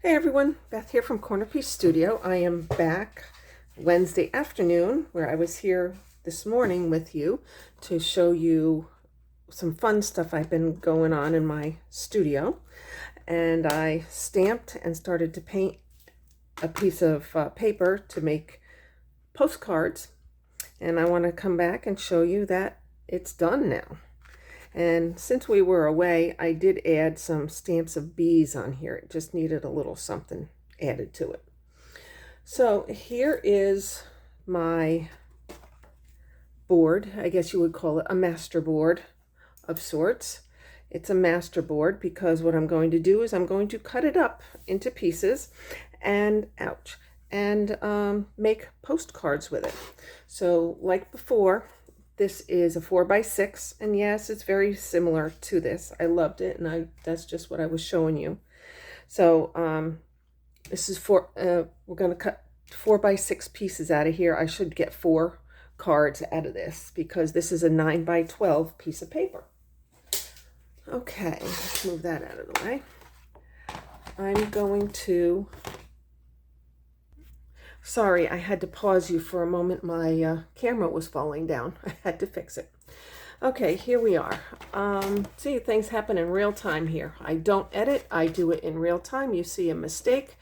Hey everyone, Beth here from CornerPiece Studio. I am back Wednesday afternoon, where I was here this morning with you to show you some fun stuff I've been going on in my studio. And I stamped and started to paint a piece of paper to make postcards. And I want to come back and show you that it's done now. And since we were away, I did add some stamps of bees on here. It just needed a little something added to it. So here is my board. I guess you would call it a master board of sorts. It's a master board because what I'm going to do is I'm going to cut it up into pieces and, ouch, and make postcards with it. So like before, this is a 4x6, and yes, it's very similar to this. I loved it, and that's just what I was showing you. So this is we're going to cut 4x6 pieces out of here. I should get 4 cards out of this because this is a 9x12 piece of paper. Okay, let's move that out of the way. I'm going to... Sorry, I had to pause you for a moment. My camera was falling down. I had to fix it. Okay, here we are. See, things happen in real time here. I don't edit. I do it in real time. You see a mistake.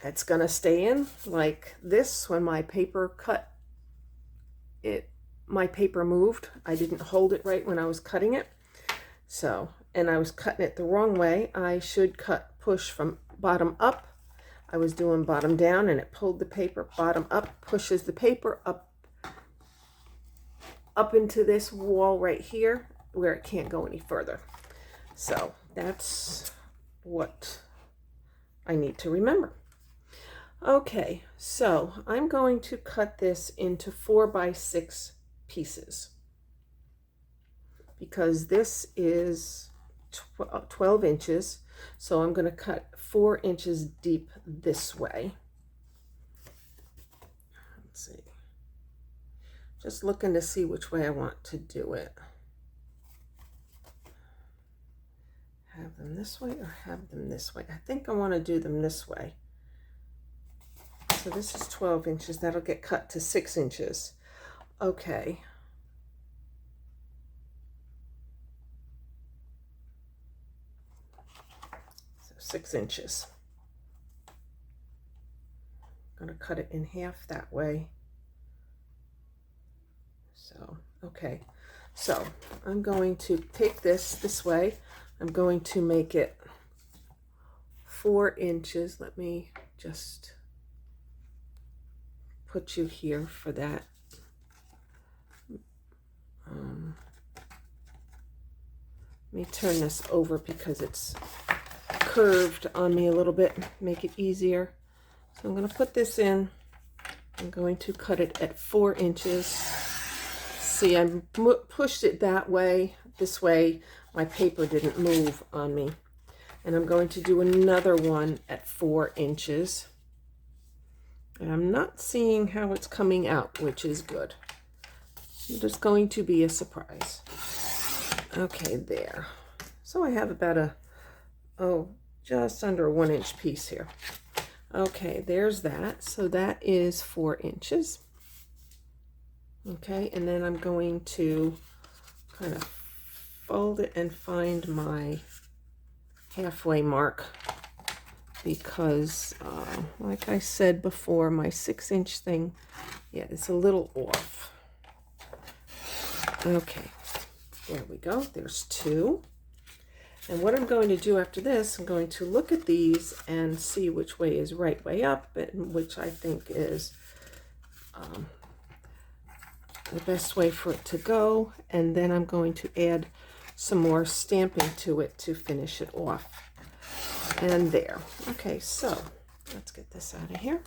It's going to stay in like this. When my paper cut, my paper moved. I didn't hold it right when I was cutting it. So, and I was cutting it the wrong way. I should push from bottom up. I was doing bottom down and it pulled the paper. Bottom up pushes the paper up into this wall right here where it can't go any further. So that's what I need to remember. Okay, so I'm going to cut this into 4x6 pieces because this is 12 inches. So I'm going to cut 4 inches deep this way. Let's see. Just looking to see which way I want to do it. Have them this way or have them this way? I think I want to do them this way. So this is 12 inches. That'll get cut to 6 inches. Okay. 6 inches. I'm going to cut it in half that way. So, okay. So, I'm going to take this way. I'm going to make it 4 inches. Let me just put you here for that. Let me turn this over because it's curved on me a little bit, make it easier. So I'm going to put this in. I'm going to cut it at 4 inches. See, I pushed it that way. This way my paper didn't move on me. And I'm going to do another one at 4 inches. And I'm not seeing how it's coming out, which is good. It's going to be a surprise. Okay, there. So I have about just under a 1 inch piece here. Okay, there's that. So that is 4 inches. Okay, and then I'm going to kind of fold it and find my halfway mark because, like I said before, my 6 inch thing, yeah, it's a little off. Okay, there we go. There's 2. And what I'm going to do after this, I'm going to look at these and see which way is right way up and which I think is the best way for it to go. And then I'm going to add some more stamping to it to finish it off. And there. Okay, so let's get this out of here.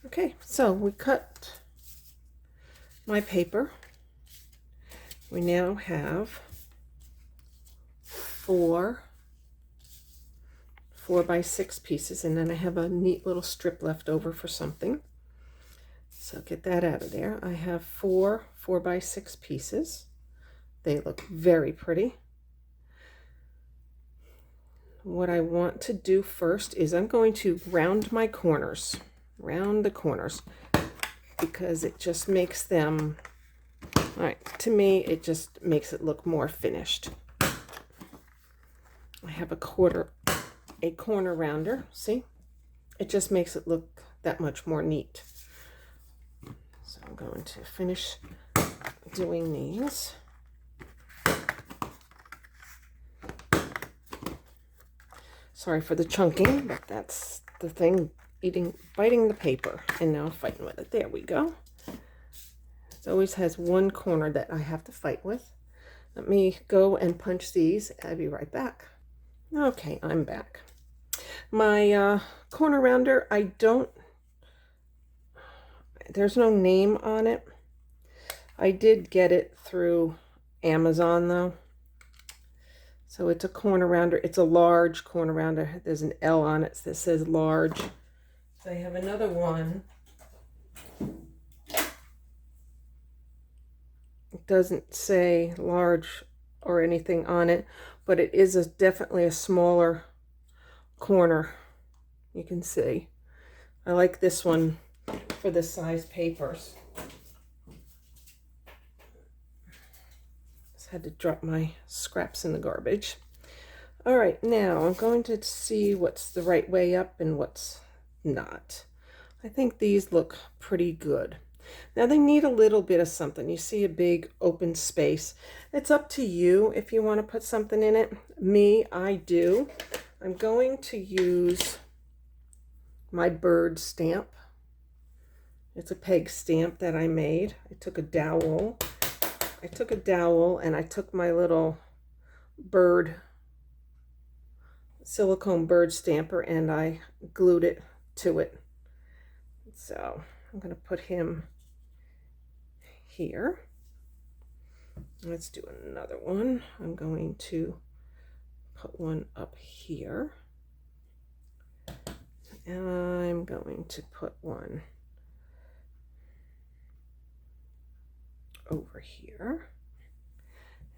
Okay, so we cut my paper. We now have 4 4x6 pieces, and then I have a neat little strip left over for something. So get that out of there. I have 4 4x6 pieces. They look very pretty. what I want to do first is I'm going to round my corners, round the corners, because it just makes them, all right, to me, it just makes it look more finished. I have a corner rounder, see? It just makes it look that much more neat. So I'm going to finish doing these. Sorry for the chunking, but that's the thing, biting the paper, and now fighting with it. There we go. It always has one corner that I have to fight with. Let me go and punch these. I'll be right back. Okay, I'm back. My corner rounder, there's no name on it. I did get it through Amazon though. So it's a corner rounder. It's a large corner rounder. There's an L on it that says large. So I have another one. It doesn't say large or anything on it, but it is definitely a smaller corner. You can see. I like this one for the size papers. Just had to drop my scraps in the garbage. All right, now I'm going to see what's the right way up and what's not. I think these look pretty good. Now they need a little bit of something. You see a big open space. It's up to you if you want to put something in it. Me, I do. I'm going to use my bird stamp. It's a peg stamp that I made. I took a dowel and I took my little silicone bird stamper and I glued it to it. So I'm going to put him here. Let's do another one. I'm going to put one up here. And I'm going to put one over here.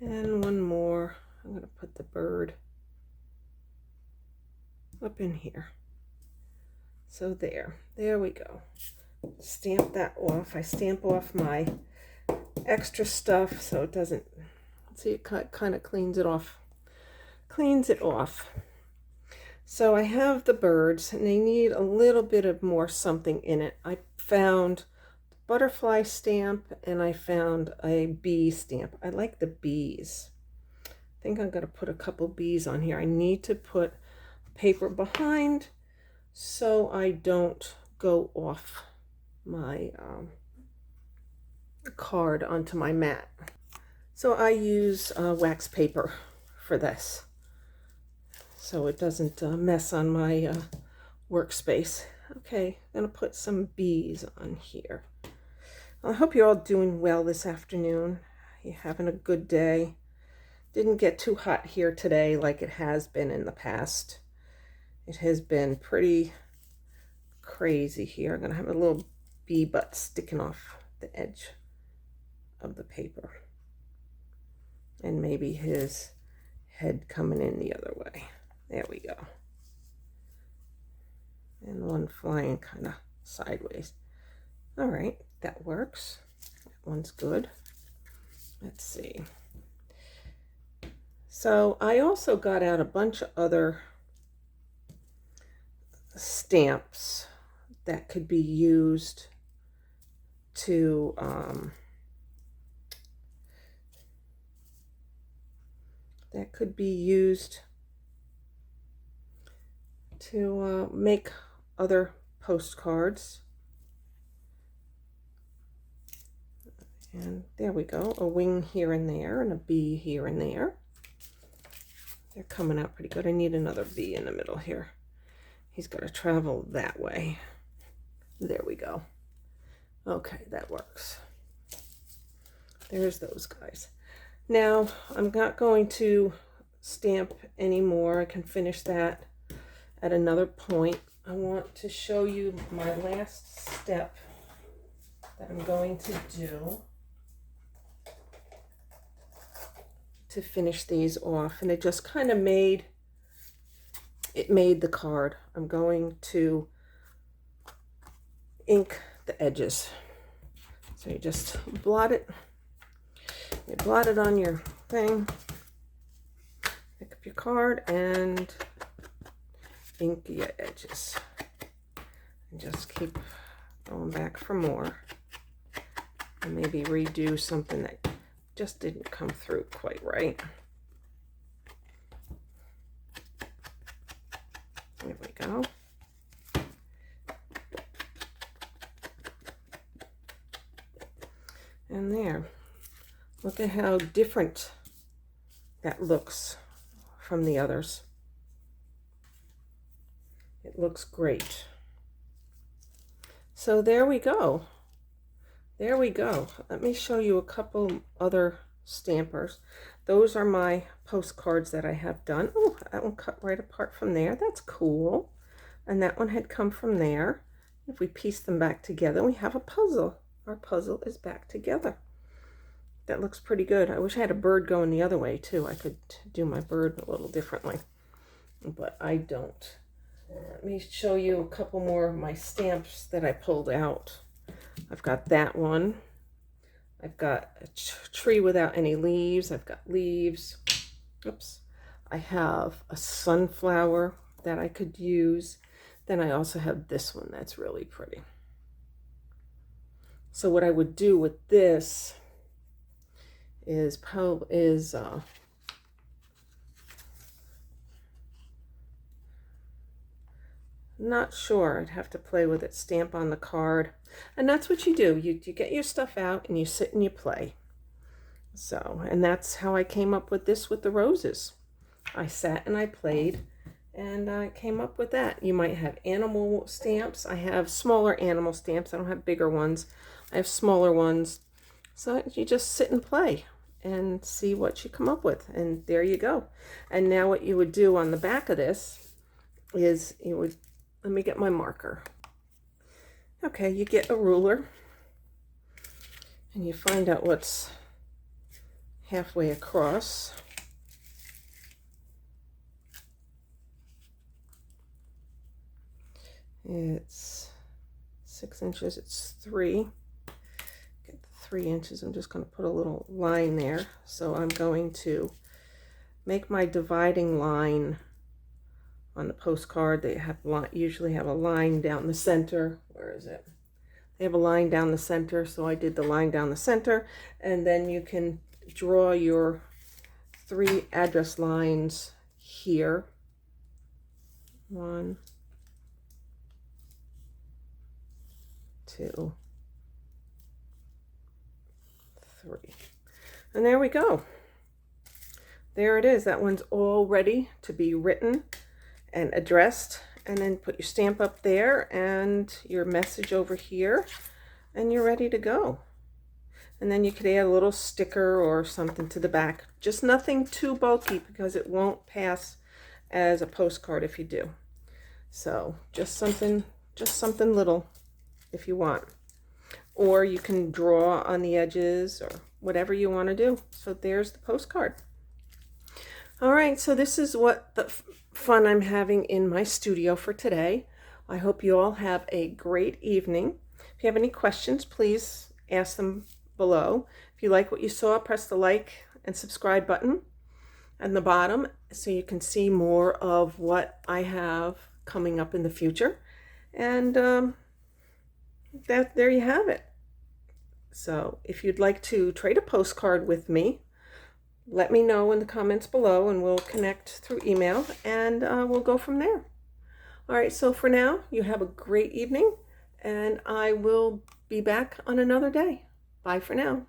And one more. I'm going to put the bird up in here. So there we go. Stamp that off. I stamp off my extra stuff so it doesn't, see, it kind of cleans it off. So I have the birds and they need a little bit of more something in it. I found butterfly stamp and I found a bee stamp. I like the bees. I think I'm going to put a couple bees on here. I need to put paper behind so I don't go off my card onto my mat. So I use wax paper for this so it doesn't mess on my workspace. Okay, I'm going to put some bees on here. I hope you're all doing well this afternoon. You're having a good day. Didn't get too hot here today like it has been in the past. It has been pretty crazy here. I'm going to have a little bee butt sticking off the edge of the paper. And maybe his head coming in the other way. There we go. And one flying kind of sideways. All right, that works. That one's good. Let's see. So I also got out a bunch of other stamps that could be used to make other postcards. And there we go, a wing here and there and a bee here and there. They're coming out pretty good. I need another bee in the middle here. He's got to travel that way. There we go. Okay, that works. There's those guys. Now, I'm not going to stamp anymore. I can finish that at another point. I want to show you my last step that I'm going to do to finish these off. And it just kind of made it made the card. I'm going to ink the edges. So you just blot it. You blot it on your thing. Pick up your card and ink your edges. And just keep going back for more. And maybe redo something that just didn't come through quite right. There we go. And there. Look at how different that looks from the others. It looks great. So there we go. There we go. Let me show you a couple other stampers. Those are my postcards that I have done. Oh, that one cut right apart from there. That's cool. And that one had come from there. If we piece them back together, we have a puzzle. Our puzzle is back together. That looks pretty good. I wish I had a bird going the other way too. I could do my bird a little differently, but I don't. Let me show you a couple more of my stamps that I pulled out. I've got that one. I've got a tree without any leaves. I've got leaves. Oops. I have a sunflower that I could use. Then I also have this one that's really pretty. So what I would do with this is not sure. I'd have to play with it. Stamp on the card. And that's what you do. You get your stuff out and you sit and you play. So, and that's how I came up with this with the roses. I sat and I played and I came up with that. You might have animal stamps. I have smaller animal stamps. I don't have bigger ones. I have smaller ones. So you just sit and play and see what you come up with. And there you go. And now what you would do on the back of this is you would, let me get my marker. Okay, you get a ruler and you find out what's halfway across. It's 6 inches, it's 3. Get the 3 inches, I'm just going to put a little line there. So I'm going to make my dividing line on the postcard. They have usually have a line down the center. Where is it? They have a line down the center, so I did the line down the center, and then you can draw your 3 address lines here. 1, 2, 3. And there we go. There it is. That one's all ready to be written and addressed. And then put your stamp up there and your message over here, and you're ready to go. And then you could add a little sticker or something to the back. Just nothing too bulky because it won't pass as a postcard if you do. So just something little if you want. Or you can draw on the edges or whatever you want to do. So there's the postcard. All right, so this is what the fun I'm having in my studio for today. I hope you all have a great evening. If you have any questions, please ask them below. If you like what you saw, press the like and subscribe button at the bottom so you can see more of what I have coming up in the future. And there you have it. So if you'd like to trade a postcard with me, let me know in the comments below and we'll connect through email and we'll go from there. All right, so for now, you have a great evening and I will be back on another day. Bye for now.